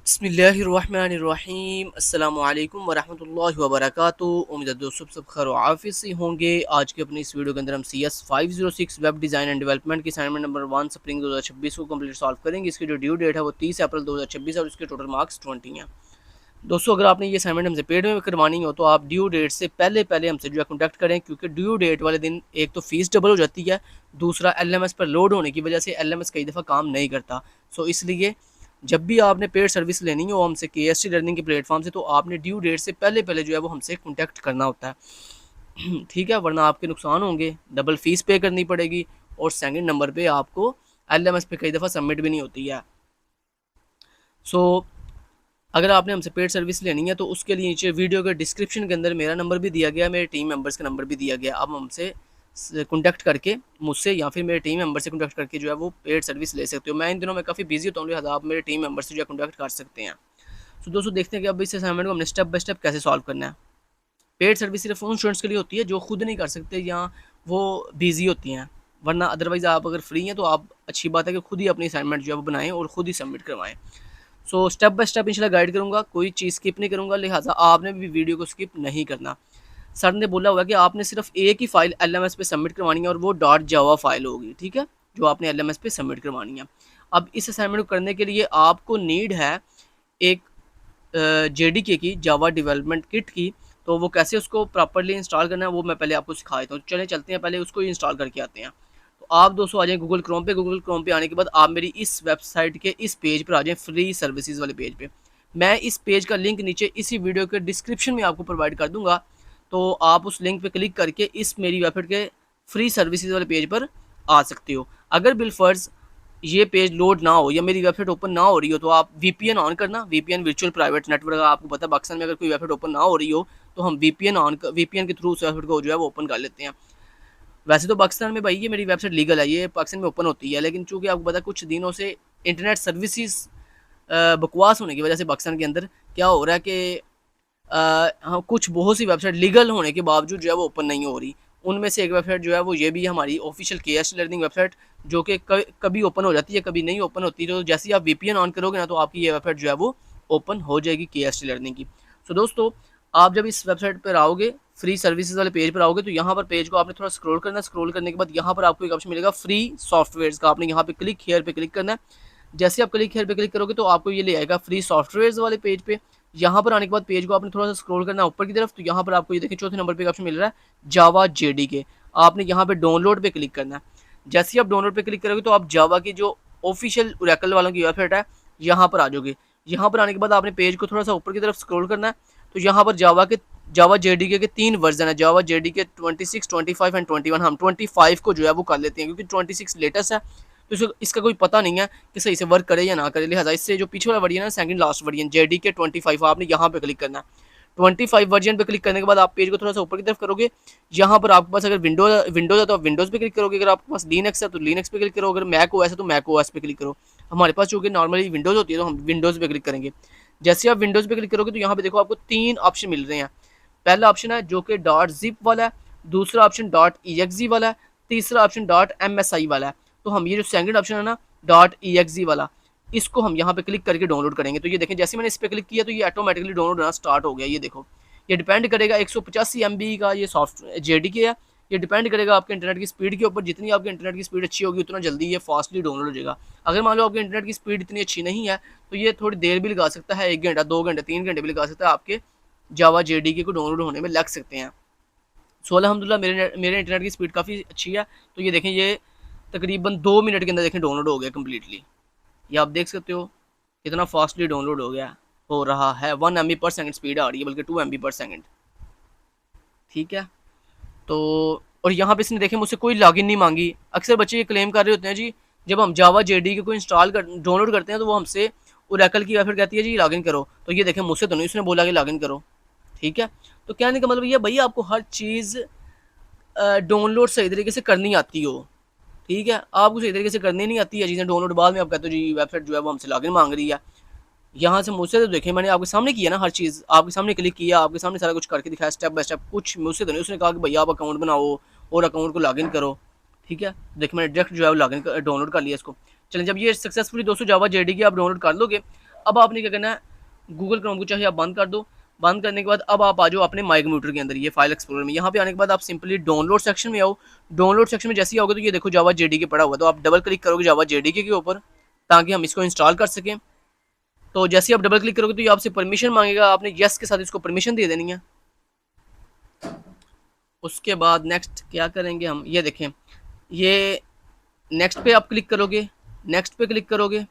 बिस्मिल्लाहिर्रहमानिर्रहीम अस्सलामु अलैकुम वरहमतुल्लाहि वबरकातुहू। उम्मीद है दोस्तों सब खैर आफियत से होंगे। आज की अपनी इस वीडियो के अंदर हम CS506 web design and development की असाइनमेंट नंबर 1 स्प्रिंग 2026 को कंप्लीट सॉल्व करेंगे। इसकी जो ड्यू डेट है वो 30 अप्रैल 2026 है और इसके टोटल मार्क्स 20 हैं। दोस्तों अगर आपने ये असाइनमेंट हमसे पेड में करवानी हो तो आप ड्यू डेट से पहले पहले हमसे जो है कॉन्टैक्ट करें, क्योंकि ड्यू डेट वाले दिन एक तो फीस डबल हो जाती है, दूसरा LMS पर लोड होने की वजह से LMS कई दफ़ा काम नहीं करता। सो इसलिए जब भी आपने पेड सर्विस लेनी हो हमसे KST लर्निंग के प्लेटफॉर्म से, तो आपने ड्यू डेट से पहले पहले जो है वो हमसे कॉन्टैक्ट करना होता है ठीक है, वरना आपके नुकसान होंगे, डबल फीस पे करनी पड़ेगी और सेकंड नंबर पे आपको LMS पे कई दफ़ा सबमिट भी नहीं होती है। सो अगर आपने हमसे पेड सर्विस लेनी है तो उसके लिए नीचे वीडियो के डिस्क्रिप्शन के अंदर मेरा नंबर भी दिया गया है, मेरे टीम मेंबर्स का नंबर भी दिया गया। आप हमसे कॉन्टैक्ट करके मुझसे या फिर मेरे टीम मेंबर से कॉन्टैक्ट करके जो है वो पेड सर्विस ले सकते हो। मैं इन दिनों में काफ़ी बिजी होता हूँ, लिहाजा आप मेरे टीम मेंबर से जो है कॉन्टैक्ट कर सकते हैं। तो दोस्तों देखते हैं कि अब इस असाइनमेंट को हमने स्टेप बाय स्टेप कैसे सॉल्व करना है। पेड सर्विस सिर्फ उन स्टूडेंट्स के लिए होती है जो खुद नहीं कर सकते या वो बिजी होती हैं, वरना अदरवाइज़ आप अगर फ्री हैं तो आप अच्छी बात है कि खुद ही अपनी असाइनमेंट जो है वो बनाएं और खुद ही सबमिट करवाएं। सो स्टेप बाय स्टेप इंशाल्लाह गाइड करूँगा, कोई चीज़ स्किप नहीं करूँगा, लिहाजा आपने भी वीडियो को स्किप नहीं करना। सर ने बोला हुआ कि आपने सिर्फ एक ही फाइल LMS पे सबमिट करवानी है और वो .java फाइल होगी, ठीक है, जो आपने LMS पे सबमिट करवानी है। अब इस असाइनमेंट को करने के लिए आपको नीड है एक JDK की, जावा डेवलपमेंट किट की। तो वो कैसे उसको प्रॉपरली इंस्टॉल करना है वो मैं पहले आपको सिखा देता हूँ। चले चलते हैं, पहले उसको इंस्टॉल करके आते हैं। तो आप दोस्तों आ जाएं गूगल क्रोम पे। गूगल क्रोम पे आने के बाद आप मेरी इस वेबसाइट के इस पेज पर आ जाएं, फ्री सर्विसेज वाले पेज पे। मैं इस पेज का लिंक नीचे इसी वीडियो के डिस्क्रिप्शन में आपको प्रोवाइड कर दूंगा, तो आप उस लिंक पे क्लिक करके इस मेरी वेबसाइट के फ्री सर्विसेज वाले पेज पर आ सकते हो। अगर बिलफर्ज ये पेज लोड ना हो या मेरी वेबसाइट ओपन ना हो रही हो तो आप VPN ऑन करना। VPN वर्चुअल प्राइवेट नेटवर्क, आपको पता है पाकिस्तान में अगर कोई वेबसाइट ओपन ना हो रही हो तो हम VPN के थ्रू उस वेबसाइट को जो है वो ओपन कर लेते हैं। वैसे तो पाकिस्तान में भाई ये मेरी वेबसाइट लीगल है, ये पाकिस्तान में ओपन होती है, लेकिन चूंकि आपको पता है कुछ दिनों से इंटरनेट सर्विसेज बकवास होने की वजह से पाकिस्तान के अंदर क्या हो रहा है कि हाँ, कुछ बहुत सी वेबसाइट लीगल होने के बावजूद जो है वो ओपन नहीं हो रही। उनमें से एक वेबसाइट जो है वो ये भी है, हमारी ऑफिशियल KST लर्निंग वेबसाइट, जो कि कभी ओपन हो जाती है कभी नहीं ओपन होती। तो जैसे ही आप VPN ऑन करोगे ना तो आपकी ये वेबसाइट जो है वो ओपन हो जाएगी KST लर्निंग की। सो दोस्तों आप जब इस वेबसाइट पर आओगे, फ्री सर्विसेज वाले पेज पर आओगे, तो यहाँ पर पेज को आपने थोड़ा स्क्रॉल करना है। स्क्रॉल करने के बाद यहाँ पर आपको एक ऑप्शन मिलेगा फ्री सॉफ्टवेयर का, आपने यहाँ पे क्लिक हेयर पे क्लिक करना है। जैसे आप क्लिक हेयर पे क्लिक करोगे तो आपको ये ले आएगा फ्री सॉफ्टवेयर वाले पेज पे। यहाँ पर आने के बाद पेज को आपने थोड़ा सा स्क्रॉल करना है ऊपर की तरफ, तो यहाँ पर आपको ये देखिए चौथे नंबर पे ऑप्शन मिल रहा है जावा JDK। आपने यहाँ पे डाउनलोड पे क्लिक करना है। जैसे ही आप डाउनलोड पे क्लिक करोगे तो आप जावा की जो ऑफिशियल ओरेकल वालों की वेबसाइट है यहाँ पर आ जाओगे। यहाँ पर आने के बाद आपने पेज को थोड़ा सा ऊपर की तरफ स्क्रॉल करना है, तो यहाँ पर जावा JDK के 3 वर्जन है, जावा JDK 26, 25 एंड 21। हम 25 को जो है वो कर लेते हैं क्योंकि 26 लेटेस्ट है, तो इसका कोई पता नहीं है कि सही से वर्क करे या ना करे, लिहाजा इससे जो पीछे वाला वर्जन है सेकंड लास्ट वर्जन JDK 25, आपने यहाँ पे क्लिक करना है। 25 वर्जन पे क्लिक करने के बाद आप पेज को थोड़ा सा ऊपर की तरफ करोगे। यहाँ पर आपके पास अगर विंडोज है तो आप विंडोज़ पे क्लिक करोगे, अगर आपके पास लिनक्स है तो लिनक्स पे क्लिक करो, अगर मैक OS है तो मैक OS पे क्लिक करो। हमारे पास चूँकि नॉर्मली विंडोज़ होती है तो हम विंडोज़ पे क्लिक करेंगे। जैसे आप विंडोज़ पे क्लिक करोगे तो यहाँ पे देखो आपको 3 ऑप्शन मिल रहे हैं। पहला ऑप्शन है जो कि .zip वाला है, दूसरा ऑप्शन .exe वाला है, तीसरा ऑप्शन .msi वाला है। तो हम ये जो सेकंड ऑप्शन है ना .exe वाला, इसको हम यहाँ पे क्लिक करके डाउनलोड करेंगे। तो ये देखें जैसे मैंने इस पर क्लिक किया तो ये ऑटोमेटिकली डाउनलोड होना स्टार्ट हो गया। ये देखो ये डिपेंड करेगा 185 MB का ये सॉफ्ट JDK है। ये डिपेंड करेगा आपके इंटरनेट की स्पीड के ऊपर, जितनी आपके इंटरनेट की स्पीड अच्छी होगी उतना जल्दी ये फास्टली डाउनलोड हो जाएगा। अगर मान लो आपके इंटरनेट की स्पीड इतनी अच्छी नहीं है तो ये थोड़ी देर भी लगा सकता है, 1 घंटा 2 घंटे 3 घंटे भी लगा सकता है, आपके जावा JDK को डाउनलोड होने में लग सकते हैं। सो अल्हम्दुलिल्लाह मेरे इंटरनेट की स्पीड काफ़ी अच्छी है। तो ये देखें ये तकरीबन 2 मिनट के अंदर देखें डाउनलोड हो गया कम्प्लीटली। ये आप देख सकते हो कितना फास्टली डाउनलोड हो रहा है। 1 MB पर सेकंड स्पीड आ रही है, बल्कि 2 MB पर सेकंड, ठीक है। तो और यहाँ पे इसने देखें मुझसे कोई लॉगिन नहीं मांगी। अक्सर बच्चे ये क्लेम कर रहे होते हैं जी जब हम जावा JDK को डाउनलोड करते हैं तो वो हमसे ओरेकल की वेबसाइट कहती है जी लॉगिन करो। तो ये देखें मुझसे तो नहीं, उसने बोला कि लॉगिन करो, ठीक है। तो कहने का मतलब ये भैया आपको हर चीज़ डाउनलोड सही तरीके से करनी आती हो, ठीक है। आपको सही तरीके से करनी नहीं आती है चीज़ें डाउनलोड, बाद में आप कहते हो जी वेबसाइट जो है वो हमसे लॉगिन मांग रही है। यहाँ से मुझसे तो देखें मैंने आपके सामने किया ना, हर चीज़ आपके सामने क्लिक किया, आपके सामने सारा कुछ करके दिखाया स्टेप बाय स्टेप। कुछ मुझसे तो नहीं, उसने कहा कि भैया आप अकाउंट बनाओ और अकाउंट को लॉगिन करो, ठीक है। देखिए मैंने डायरेक्ट जो है लॉगिन डाउनलोड कर लिया इसको। चलें जब ये सक्सेसफुली दोस्तों जावा JDK आप डाउनलोड कर लोगे, अब आपने क्या करना है, गूगल क्रोम को चाहे आप बंद कर दो। बंद करने के बाद अब आप आ जाओ अपने माई कंप्यूटर के अंदर, ये फाइल एक्सप्लोरर में। यहाँ पे आने के बाद आप सिंपली डाउनलोड सेक्शन में आओ। डाउनलोड सेक्शन में जैसे ही आओगे तो ये देखो जावा जेडीके पड़ा हुआ, तो आप डबल क्लिक करोगे जावा जेडीके के ऊपर ताकि हम इसको इंस्टॉल कर सकें। तो जैसे ही आप डबल क्लिक करोगे तो ये आपसे परमिशन मांगेगा, आपने यस के साथ इसको परमिशन दे देनी है। उसके बाद नेक्स्ट क्या करेंगे हम, ये देखें, ये नेक्स्ट पे आप क्लिक करोगे, नेक्स्ट पे क्लिक करोगे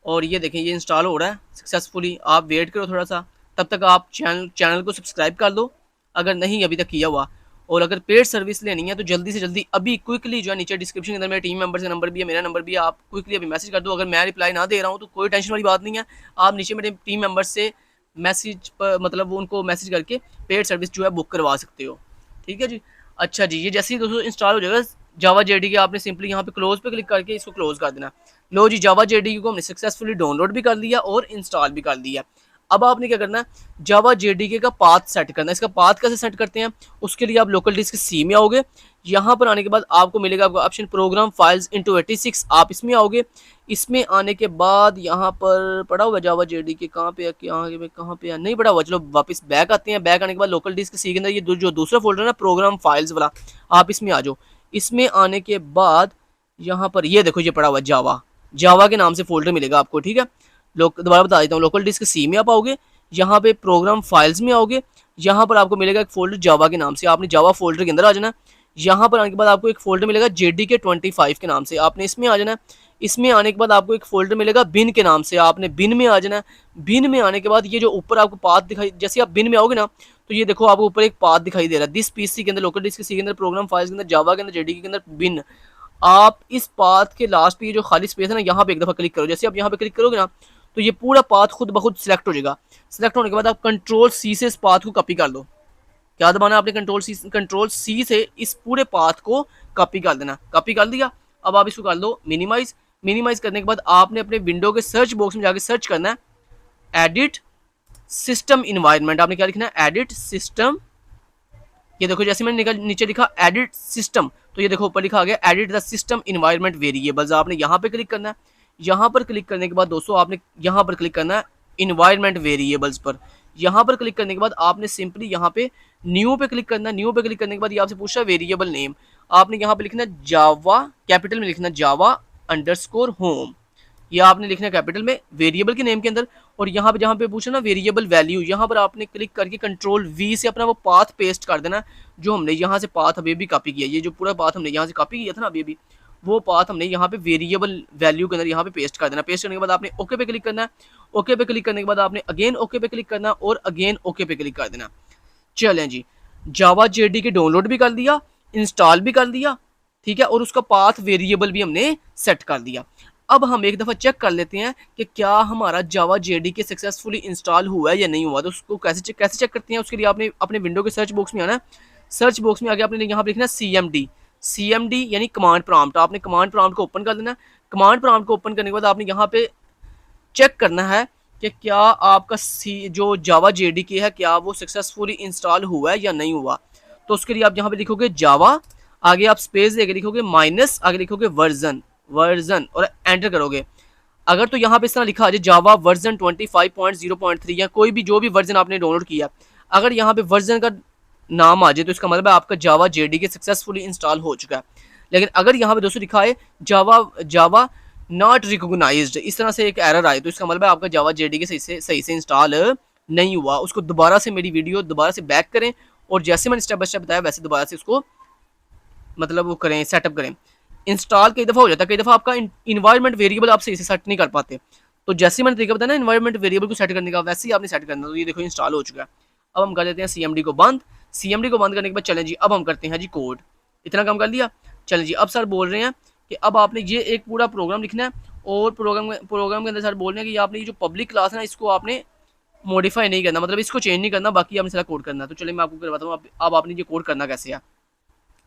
और ये देखें ये इंस्टॉल हो रहा है सक्सेसफुली। आप वेट करो थोड़ा सा, तब तक आप चैनल को सब्सक्राइब कर लो अगर नहीं अभी तक किया हुआ। और अगर पेड सर्विस लेनी है तो जल्दी से जल्दी अभी क्विकली जो है नीचे डिस्क्रिप्शन के अंदर मेरे टीम मेंबर्स का नंबर भी है, मेरा नंबर भी है, आप क्विकली अभी मैसेज कर दो। अगर मैं रिप्लाई ना दे रहा हूँ तो कोई टेंशन वाली बात नहीं है, आप नीचे मेरे टीम मेंबर्स से मैसेज पर मतलब वो उनको मैसेज करके पेड सर्विस जो है बुक करवा सकते हो। ठीक है जी। अच्छा जी, ये जैसे ही दोस्तों इंस्टॉल हो जाएगा जावा जेडीके, आपने सिंपली यहाँ पे क्लोज पे क्लिक करके इसको क्लोज कर देना। लो जी, जावा जेडीके को हमने सक्सेसफुली डाउनलोड भी कर लिया और इंस्टॉल भी कर लिया। अब आपने क्या करना है, जावा जेडीके का पाथ सेट करना है। इसका पाथ कैसे सेट करते हैं, उसके लिए आप लोकल डिस्क सी में आओगे। यहाँ पर आने के बाद आपको मिलेगा आपका ऑप्शन प्रोग्राम फाइल्स इनटू 86, आप इसमें आओगे। इसमें आने के बाद यहाँ पर पड़ा हुआ जावा जेडीके कहाँ पे है, कहाँ पे है, नहीं पड़ा हुआ। चलो वापस बैक आते हैं। बैक आने के बाद लोकल डिस्क सी के अंदर ये जो दूसरा फोल्डर है ना प्रोग्राम फाइल्स वाला, आप इसमें आ जाओ। इसमें आने के बाद यहाँ पर ये देखो ये पड़ा हुआ जावा, जावा के नाम से फोल्डर मिलेगा आपको। ठीक है, दोबारा बता देता हूँ, लोकल डिस्क सी में आप आओगे, यहाँ पे प्रोग्राम फाइल्स में आओगे, यहाँ पर आपको मिलेगा एक फोल्डर जावा के नाम से, आपने जावा फोल्डर के अंदर आ जाना। यहाँ पर आने के बाद आपको एक फोल्डर मिलेगा जेडीके 25 के नाम से, आपने इसमें आ जाना। इसमें आने के बाद आपको एक फोल्डर मिलेगा बिन के नाम से, आपने बिन में आ जाना। बिन में आने के बाद ये जो ऊपर आपको पाथ दिखाई, जैसे आप बिन में आओगे ना तो ये देखो आपको ऊपर एक पाथ दिखाई दे रहा है, दिस पीसी के अंदर, लोकल डिस्क सी के अंदर, प्रोग्राम फाइल्स के अंदर, जावा के अंदर, जेडीके के अंदर, बिन। आप इस पाथ के लास्ट पे ये जो खाली स्पेस है ना, यहाँ पे एक दफा क्लिक करो। जैसे आप यहाँ पे क्लिक करोगे ना तो ये पूरा पाथ खुद ब खुद सिलेक्ट हो जाएगा। सिलेक्ट होने के बाद आप कंट्रोल सी से इस पाथ को कॉपी कर लो। क्या दबाना है आपने, कंट्रोल सी से इस पूरे पाथ को कॉपी कर देना। कॉपी कर दिया, अब आप इसको कर लो मिनिमाइज। मिनिमाइज करने के बाद आपने अपने विंडो के सर्च बॉक्स में जाके सर्च करना है एडिट सिस्टम इन्वायरमेंट। आपने क्या लिखना है, एडिट सिस्टम। ये देखो जैसे मैंने नीचे लिखा एडिट सिस्टम, तो ये देखो ऊपर लिखा आ गया edit the system environment variables. आपने यहाँ पे क्लिक करना है। यहाँ पर क्लिक करने के बाद दोस्तों आपने यहाँ पर क्लिक करना है इन्वायरमेंट वेरिएबल्स पर। यहाँ पर क्लिक करने के बाद आपने सिंपली यहाँ पे न्यू पे क्लिक करना है। न्यू पे क्लिक करने के बाद ये आपसे पूछा वेरिएबल नेम, आपने यहाँ पे लिखना है जावा, कैपिटल में लिखना जावा अंडरस्कोर होम, या आपने लिखना है कैपिटल में वेरिएबल के नेम के अंदर। और यहाँ पे जहाँ पे पूछा ना वेरिएबल वैल्यू, यहाँ पर आपने क्लिक करके कंट्रोल वी से अपना वो पाथ पेस्ट कर देना जो हमने यहाँ से पाथ अभी भी कॉपी किया। ये जो पूरा पाथ हमने यहाँ से कॉपी किया था ना अभी वो पाथ हमने यहाँ पे वेरिएबल वैल्यू के अंदर यहाँ पे पेस्ट कर देना। पेस्ट करने के बाद आपने ओके पे क्लिक करना है। ओके पे क्लिक करने के बाद आपने अगेन ओके पे क्लिक करना और अगेन ओके पे क्लिक कर देना। चलें जी, जावा जेडीके डाउनलोड भी कर दिया, इंस्टॉल भी कर दिया, ठीक है, और उसका पाथ वेरिएबल भी हमने सेट कर दिया। अब हम एक दफ़ा चेक कर लेते हैं कि क्या हमारा जावा जेडीके सक्सेसफुली इंस्टॉल हुआ है या नहीं हुआ। तो उसको कैसे चेक करते हैं, उसके लिए आपने अपने विंडो के सर्च बॉक्स में आना है। सर्च बॉक्स में आगे आपने यहाँ पर लिखना है CMD यानी कमांड प्रॉम्प्ट। आपने कमांड प्रॉम्प्ट को ओपन कर देना। कमांड प्रॉम्प्ट को ओपन करने के बाद आपने यहाँ पे चेक करना है कि क्या आपका जो जावा जेडीके है क्या वो सक्सेसफुली इंस्टॉल हुआ है या नहीं हुआ। तो उसके लिए आप यहाँ पे लिखोगे जावा, आगे आप स्पेस देके लिखोगे माइनस, आगे लिखोगे वर्जन और एंटर करोगे। अगर तो यहाँ पे इस तरह लिखा आ जाए जावा वर्जन 25.0.3 या कोई भी जो भी वर्जन आपने डाउनलोड किया, अगर यहाँ पे वर्जन का नाम आ जाए तो इसका मतलब है आपका जावा जेडीके सक्सेसफुली इंस्टॉल हो चुका है। लेकिन अगर यहाँ पे दोस्तों लिखा है जावा नॉट रिकॉग्नाइज्ड, इस तरह से एक एरर आए तो इसका मतलब है आपका जावा जेडीके सही से इंस्टॉल नहीं हुआ। उसको दोबारा से मेरी वीडियो दोबारा से बैक करें और जैसे मैंने स्टेप बाय स्टेप बताया वैसे दोबारा से उसको मतलब वो करें, सेटअप करें। इंस्टॉल कई दफ़ा हो जाता है, कई दफ़ा आपका इन्वायरमेंट वेरिएबल आप सही से सेट नहीं कर पाते। तो जैसे मैंने तरीका बताया ना इन्वायरमेंट वेरिएबल को सेट करने का, वैसे ही आपने सेट करना। तो ये देखो इंस्टॉल हो चुका है। अब हम कर देते हैं CMD को बंद। CMD को बंद करने के बाद चलें जी अब हम करते हैं जी कोड। इतना काम कर लिया, चलें जी अब सर बोल रहे हैं कि अब आपने ये एक पूरा प्रोग्राम लिखना है और प्रोग्राम के अंदर सर बोल रहे हैं कि आपने ये जो पब्लिक क्लास है ना इसको आपने मॉडिफाई नहीं करना, मतलब इसको चेंज नहीं करना, बाकी आपने सारा कोड करना है। तो चलिए मैं आपको करवाता हूँ अब आपने ये कोड करना कैसे है।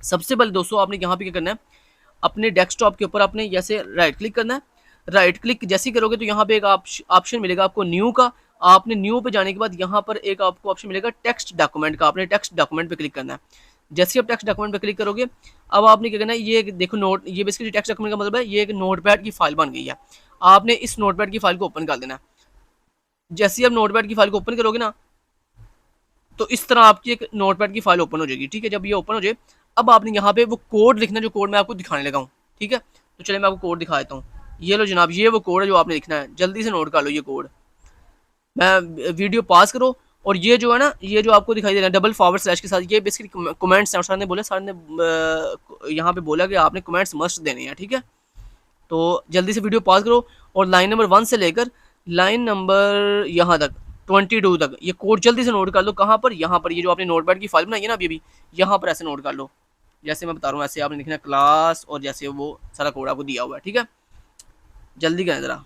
सबसे पहले दोस्तों आपने यहाँ पे क्या करना है, अपने डेस्कटॉप के ऊपर आपने जैसे राइट क्लिक करना है। राइट क्लिक जैसे ही करोगे तो यहाँ पे एक ऑप्शन मिलेगा आपको न्यू का। आपने न्यू पे जाने के बाद यहाँ पर एक आपको ऑप्शन मिलेगा टेक्स्ट डॉक्यूमेंट का, आपने टेक्स्ट डॉक्यूमेंट पे क्लिक करना है। जैसे आप टेक्स्ट डॉक्यूमेंट पे क्लिक करोगे अब आपने क्या करना है, ये देखो नोट, ये बेसिकली टेक्स्ट डॉक्यूमेंट का मतलब है ये एक नोटपैड की फाइल बन गई है। आपने इस नोटपैड की फाइल को ओपन कर देना है। जैसे ही आप नोटपैड की फाइल को ओपन करोगे ना, तो इस तरह आपकी एक नोटपैड की फाइल ओपन हो जाएगी। ठीक है, जब ये ओपन हो जाए, अब आपने यहाँ पे वो कोड लिखना है जो कोड मैं आपको दिखाने लगा हूँ। ठीक है, तो चलिए मैं आपको कोड दिखा देता हूँ। ये लो जनाब, ये वो कोड है जो आपने लिखना है, जल्दी से नोट कर लो ये कोड। मैं वीडियो पास करो, और ये जो है ना, ये जो आपको दिखाई दे रहा है डबल फॉरवर्ड स्लैश के साथ, ये बेसिकली कमेंट्स हैं। सर ने बोला, सर ने यहाँ पे बोला कि आपने कमेंट्स मस्ट देने हैं। ठीक है, तो जल्दी से वीडियो पॉज करो और लाइन नंबर 1 से लेकर लाइन नंबर यहाँ तक 22 तक ये कोड जल्दी से नोट कर लो। कहाँ पर? यहाँ पर। ये जो आपने नोटपैड की फाइल बनाई है ना अभी, यहाँ पर ऐसे नोट कर लो। जैसे मैं बता रहा हूँ ऐसे आपने लिखना क्लास, और जैसे वो सारा कोड आपको दिया हुआ है। ठीक है, जल्दी करें ज़रा,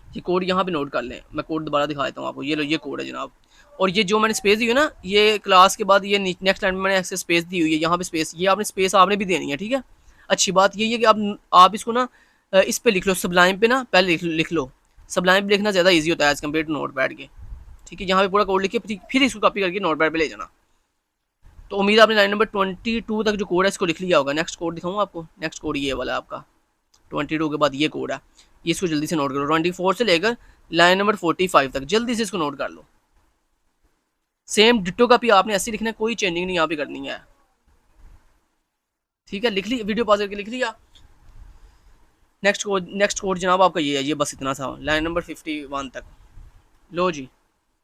ये कोड यहाँ पे नोट कर लें। मैं कोड दोबारा दिखा देता हूँ आपको। ये लो, ये कोड है जनाब। और ये जो मैंने स्पेस दी है ना, ये क्लास के बाद ये नेक्स्ट लाइन में मैंने ऐसे स्पेस दी हुई है, यहाँ पे स्पेस, ये आपने स्पेस आपने भी देनी है। ठीक है, अच्छी बात ये है कि आप इसको ना इस पे लिख लो, सबलाइन पे ना पहले लिख लो। सबलाइन पे लिखना ज़्यादा ईजी होता है as compare to note pad के। ठीक है, यहाँ पे पूरा कोड लिख के फिर इसको कॉपी करके नोट पैड पे ले जाना। तो उम्मीद है आपने लाइन नंबर 22 तक जो कोड है इसको लिख लिया होगा। नेक्स्ट कोड दिखाऊँ आपको। नेक्स्ट कोड ये वाला आपका 22 के बाद ये कोड है, ये इसको जल्दी से नोट करो। 24 से लेकर लाइन नंबर 45 तक जल्दी से इसको नोट कर लो। सेम डिट्टो का भी आपने ऐसे लिखना है, कोई चेंजिंग नहीं यहाँ पे करनी है। ठीक है, लिख ली, वीडियो पॉज करके लिख लिया। नेक्स्ट कोड जनाब आपका ये है, ये बस इतना सा, लाइन नंबर 51 तक। लो जी,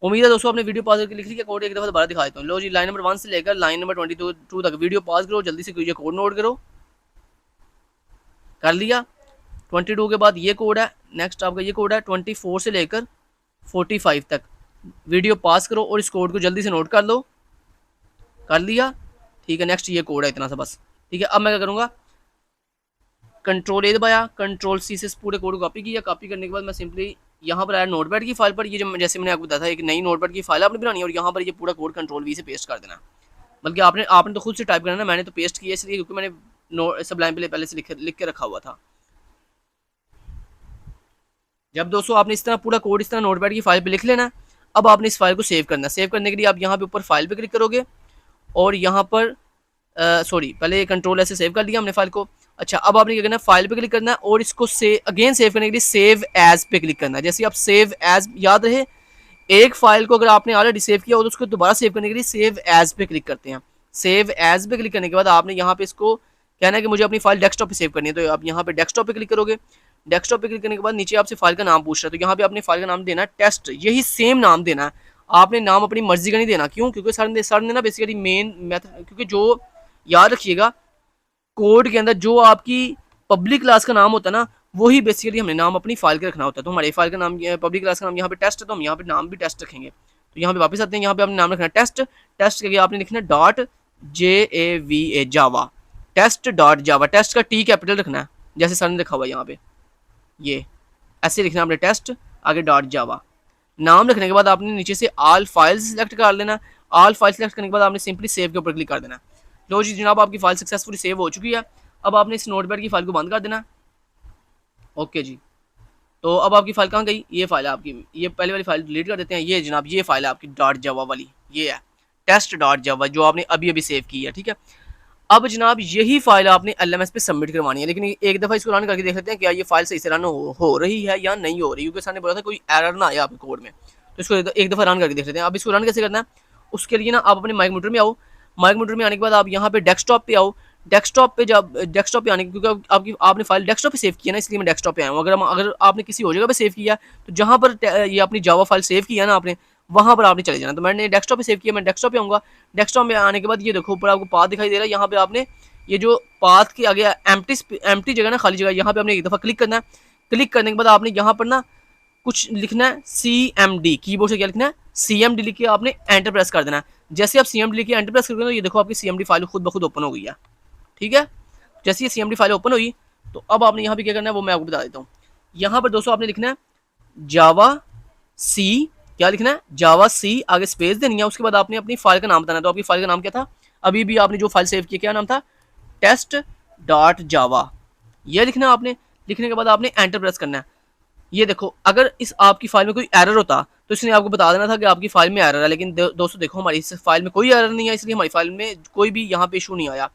उम्मीद है दोस्तों आपने वीडियो पॉज करके लिख लिया। कोड एक दफ़ा दोबारा दिखा देता हूँ। लो जी, लाइन नंबर 1 से लेकर लाइन नंबर 22 तक वीडियो पॉज करो, जल्दी से ये कोड नोट करो। कर लिया? 22 के बाद ये कोड है, नेक्स्ट आपका ये कोड है 24 से लेकर 45 तक। वीडियो पास करो और इस कोड को जल्दी से नोट कर लो। कर लिया? ठीक है, नेक्स्ट ये कोड है इतना सा बस। ठीक है, अब मैं क्या करूँगा, कंट्रोल ए दबाया, कंट्रोल सी से पूरे कोड को कॉपी किया। कॉपी करने के बाद मैं सिंपली यहाँ पर आया नोटपैड की फाइल पर। ये जो जैसे मैंने आपको बताया था, एक नई नोटपैड की फाइल आपने बनानी है, और यहाँ पर ये पूरा कोड कंट्रोल वी से पेस्ट कर देना। बल्कि आपने तो खुद से टाइप करना है, मैंने तो पेस्ट किया इसलिए क्योंकि मैंने सबलाइन पे पहले से लिख के रखा हुआ था। जब दोस्तों आपने इस तरह पूरा कोड इस तरह नोटपैड की फाइल पे लिख लेना, अब आपने इस फाइल को सेव करना है। सेव करने के लिए आप यहाँ पे ऊपर फाइल पे क्लिक करोगे, और यहाँ पर सॉरी, पहले कंट्रोल ऐसे सेव कर दिया हमने फाइल को। अच्छा, अब आपने क्या करना है, फाइल पे क्लिक करना है, और इसको अगेन सेव करने के लिए सेव एज पे क्लिक करना है। जैसे आप सेव एज, याद रहे, एक फाइल को अगर आपने ऑलरेडी सेव किया हो तो उसको दोबारा सेव करने के लिए सेव एज पे क्लिक करते हैं। सेव एज पे क्लिक करने के बाद आपने यहाँ पे इसको कहना है कि मुझे अपनी फाइल डेस्कटॉप पे सेव करनी है, तो आप यहाँ पे डेस्कटॉप पे क्लिक करोगे। डेस्कटॉप पे क्लिक करने के बाद नीचे आपसे फाइल का नाम पूछ रहा है, तो यहाँ पे आपने फाइल का नाम देना है टेस्ट। यही सेम नाम देना है, आपने नाम अपनी मर्जी का नहीं देना। क्यों? क्योंकि सर ने ना बेसिकली मेन मेथड, क्योंकि जो याद रखिएगा कोड के अंदर जो आपकी पब्लिक क्लास का नाम होता है ना, वही बेसिकली हमने नाम अपनी फाइल का रखना होता है। तो हमारी फाइल का नाम, पब्लिक क्लास का नाम यहाँ पे टेस्ट है, तो हम यहाँ पे नाम भी टेस्ट रखेंगे। तो यहाँ पे वापस आते हैं, यहाँ पे आपने नाम रखना है टेस्ट। टेस्ट के लिए आपने लिखना है .java जावा, टेस्ट .java। टेस्ट का टी कैपिटल रखना है, जैसे सर ने लिखा हुआ है यहाँ पे, ये ऐसे लिखना है आपने टेस्ट, आगे .java। नाम लिखने के बाद आपने नीचे से ऑल फाइल्स सेलेक्ट कर लेना। ऑल फाइल सेलेक्ट करने के बाद आपने सिंपली सेव के ऊपर क्लिक कर देना। लो जी जनाब, आपकी फाइल सक्सेसफुली सेव हो चुकी है। अब आपने इस नोटपैड की फाइल को बंद कर देना। ओके जी, तो अब आपकी फाइल कहाँ गई? ये फाइल है आपकी, ये पहले वाली फाइल डिलीट कर देते हैं। ये जनाब ये फाइल है आपकी .java वाली, ये है टेस्ट .java जो आपने अभी अभी सेव की है। ठीक है, अब जनाब यही फाइल आपने LMS पे सबमिट करवानी है। लेकिन एक दफ़ा इसको रन करके देख लेते हैं क्या ये फाइल सही से रन हो रही है या नहीं हो रही, क्योंकि सर ने बोला था कोई एरर ना आया आपके कोड में। तो इसको एक दफ़ा रन करके देख लेते हैं। अब इसको रन कैसे करना है, उसके लिए ना आप अपने माइक मोटर में आओ। माइक मोटर में आने के बाद आप यहाँ पे डेस्कटॉप पे आओ। डेस्कटॉप पे आने, क्योंकि आपने फाइल डेस्कटॉप पे सेव किया ना, इसलिए मैं डेस्कटॉप पे आया हूँ। अगर आपने किसी और जगह पे सेव किया, तो जहाँ पर ये अपनी जावा फाइल सेव किया ना आपने, वहाँ पर आपने चले जाना। तो मैंने डेस्कटॉप पे सेव किया, मैं डेस्कटॉप पे आऊँगा। डेस्कटॉप में आने के बाद ये देखो ऊपर आपको पाथ दिखाई दे रहा है, यहाँ पे आपने ये जो पाथ के आगे एम्प्टी जगह ना, खाली जगह, यहाँ पे आपने एक दफ़ा क्लिक करना है। क्लिक करने के बाद आपने यहाँ पर ना कुछ लिखना है CMD, कीबोर्ड से क्या लिखना है CMD लिख के आपने एंटर प्रेस कर देना है। जैसे आप CMD लिख के एंटर प्रेस करोगे तो ये देखो आपकी CMD फाइल खुद ब खुद ओपन हो गई है। ठीक है, जैसे ये CMD फाइल ओपन हुई, तो अब आपने यहाँ पे क्या करना है वो मैं आपको बता देता हूँ। यहाँ पर दोस्तों आपने लिखना है जावा सी, क्या लिखना है जावा सी, आगे स्पेस देनी है। उसके बाद आपने अपनी फाइल का नाम बताना है। तो आपकी फाइल का नाम क्या था, अभी भी आपने जो फाइल सेव की क्या नाम था, test.java। ये लिखना आपने। लिखने के बाद आपने एंटर प्रेस करना है। ये देखो, अगर इस आपकी फाइल में कोई एरर होता तो इसने आपको बता देना था कि आपकी फाइल में एरर है, लेकिन दोस्तों देखो हमारी इस फाइल में कोई एरर नहीं है, इसलिए हमारी फाइल में कोई भी यहाँ पे इशू नहीं आया।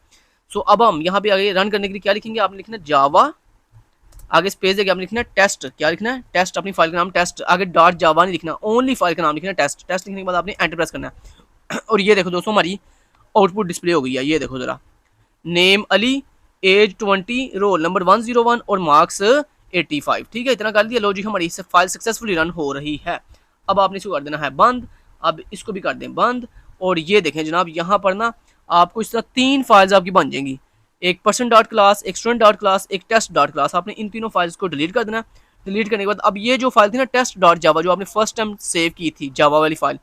सो अब हम यहाँ पे आगे रन करने के लिए क्या लिखेंगे, आपने लिखना जावा आगे स्पेस देके आपने लिखना है टेस्ट, क्या लिखना है टेस्ट, अपनी फाइल का नाम टेस्ट, आगे डॉट जावा नहीं लिखना, ओनली फाइल का नाम लिखना है टेस्ट। टेस्ट लिखने के बाद आपने एंटर प्रेस करना है और ये देखो दोस्तों हमारी आउटपुट डिस्प्ले हो गई है। ये देखो जरा, name Ali, age 20, roll number 101 और मार्क्स 85। ठीक है, इतना कर दिया। लो जी, हमारी फाइल सक्सेसफुली रन हो रही है। अब आपने इसको कर देना है बंद। अब इसको भी कर दें बंद। और ये देखें जनाब, यहाँ पर ना आपको इस तरह 3 फाइल्स आपकी बन जाएंगी, एक पर्सन डॉट क्लास, एक स्टूडेंट डॉट क्लास, एक टेस्ट डॉट क्लास। आपने इन तीनों फाइल्स को डिलीट कर देना। डिलीट करने के बाद अब ये जो फाइल थी ना टेस्ट डॉट जावा, जो आपने फर्स्ट टाइम सेव की थी जावा वाली फाइल,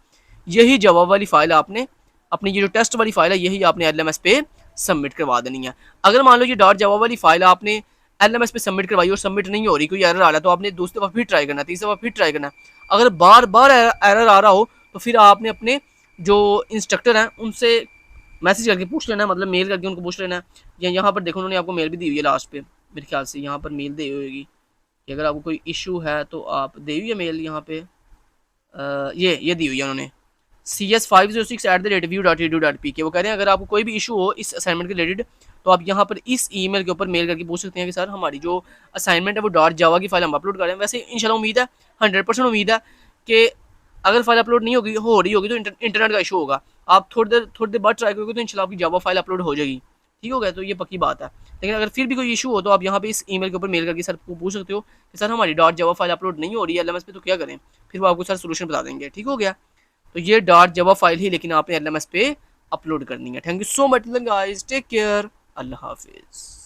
यही जावा वाली फाइल आपने अपनी ये जो टेस्ट वाली फाइल है यही आपने एलएमएस पे सबमिट करवा देनी है। अगर मान लो ये डॉट जावा वाली फाइल आपने एलएमएस पे सबमिट करवाई और सबमिट नहीं हो रही, कोई एरर आ रहा है, तो आपने दूसरी दफा फिर ट्राई करना, तीसरी दफा फिर ट्राई करना। अगर बार बार एरर आ रहा हो तो फिर आपने अपने जो इंस्ट्रक्टर हैं उनसे मैसेज करके पूछ लेना है, मतलब मेल करके उनको पूछ लेना है। या यहाँ पर देखो उन्होंने आपको मेल भी दी हुई है लास्ट पे, मेरे ख्याल से यहाँ पर मेल दी हुई होगी कि अगर आपको कोई इशू है तो आप दी हुई है मेल यहाँ पे। ये दी हुई है उन्होंने, CS506@view.edu.pk। वो कह रहे हैं अगर आपको कोई भी इशू हो इस असाइनमेंट के रिलेटेड तो आप यहाँ पर इस ईमेल के ऊपर मेल करके पूछ सकते हैं कि सर हमारी जो असाइनमेंट है वो डॉट जावा की फाइल हम अपलोड कर रहे हैं। वैसे इंशाल्लाह उम्मीद है 100% उम्मीद है कि अगर फाइल अपलोड नहीं हो रही होगी तो इंटरनेट का इशू होगा। आप थोड़ी देर बाद ट्राई करोगे तो इंशाल्लाह आपकी जावा फाइल अपलोड हो जाएगी। ठीक हो गया, तो ये पक्की बात है। लेकिन अगर फिर भी कोई इशू हो तो आप यहाँ पे इस ईमेल के ऊपर मेल करके सर को पूछ सकते हो कि सर हमारी डॉट जावा फाइल अपलोड नहीं हो रही है एलएमएस पे, तो क्या करें। फिर वो आपको सर सोल्यूशन बता देंगे। ठीक हो गया, तो ये डॉट जावा फाइल ही लेकिन आपने एलएमएस पे अपलोड करनी है। Thank you so much guys, take care, Allah हाफिज़।